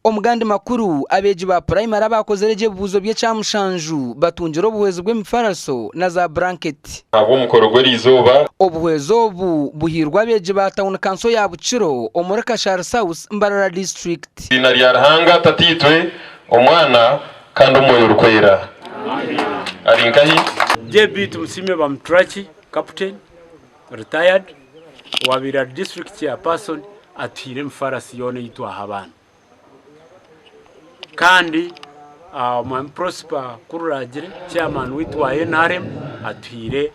Omugandi makuru abeji ba primary Abaakozire buzo bye cyamushanju batungire obuhwezi bw'emifaraso na za blanket abo mukorogwera izuba. Obuhwezi obu buhirwa abeji ba town council ya Bukiro omuri Kashari South Mbarara district. Ina ryarahanga tatitwe omwana kandi omoyo rukwera. Ari nkahi JB tumusimye bamtrachi captain retired wabira district chairperson atire mfarasi yone yitwa Habana kandi Prosper Kururagire chairman witwa NRM atire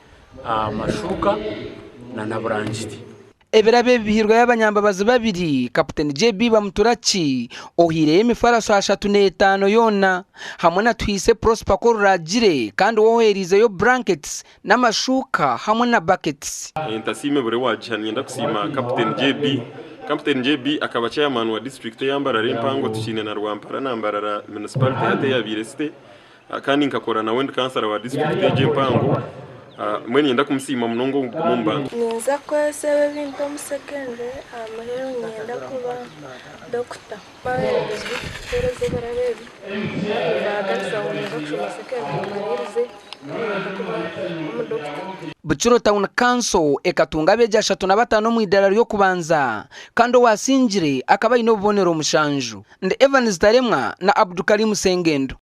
mashuka na nabranjiti. Ebirabe bihirwa y'abanyambabazi babiri Captain JB bamuturachi ohire emifaraso 35 yona hamwe na twise Prosper Kururagire kandi woherize yo blankets n'amashuka hamwe na buckets. Entasime bure wajanye ndakusima Captain JB akaba chairman wa district ya Mbarara impango tukine na Rwampara na Mbarara municipality yate ya Bireste kandi nkakora na wend councilor wa district ya Mpango mweni nda kumusima munongo kumumba. Nza kwese bintu mu secondary amahero nyenda kuba doctor bahereze tereze barabebi bagarza woneza kushoma secondary maririze Bukiro Town Council ekatunga abeji 35 mu idara ryo kubanza kandi wasingire akaba inobonero mushanju nde Evans Taremwa na Abdulkarim Sengendo.